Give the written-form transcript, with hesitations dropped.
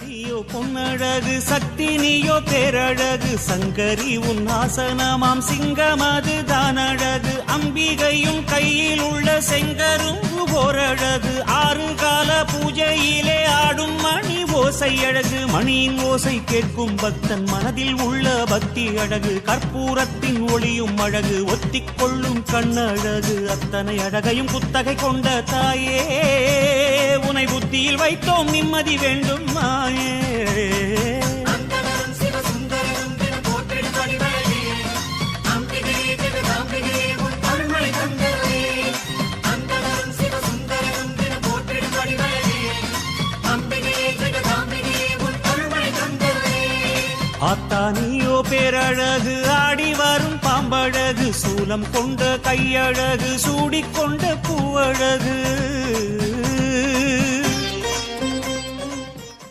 நீயோ பொன்னழகு சக்தி நீயோ பேரழகு சங்கரி உன் ஆசனமாம் சிங்கமது தானழகு அம்பிகையும் கையில் உள்ள செங்கரும்பு ஓரழகு ஆறு கால பூஜையிலே ஆடும் மணி ஓசை அழகு மணியின் ஓசை கேட்கும் பக்தன் மனதில் உள்ள பக்தி அழகு கற்பூரத்தின் ஒளியும் அழகு ஒத்திக் கொள்ளும் கண்ணழகு அத்தனை அழகையும் குத்தகை கொண்ட தாயே உனை புத்தியில் வைத்தோம் நிம்மதி வேண்டும் மாயே ஆத்தானியோ பேரழகு ஆடி வரும் பாம்பழகு சூலம் கொண்ட கையழகு சூடிக்கொண்ட பூவழகு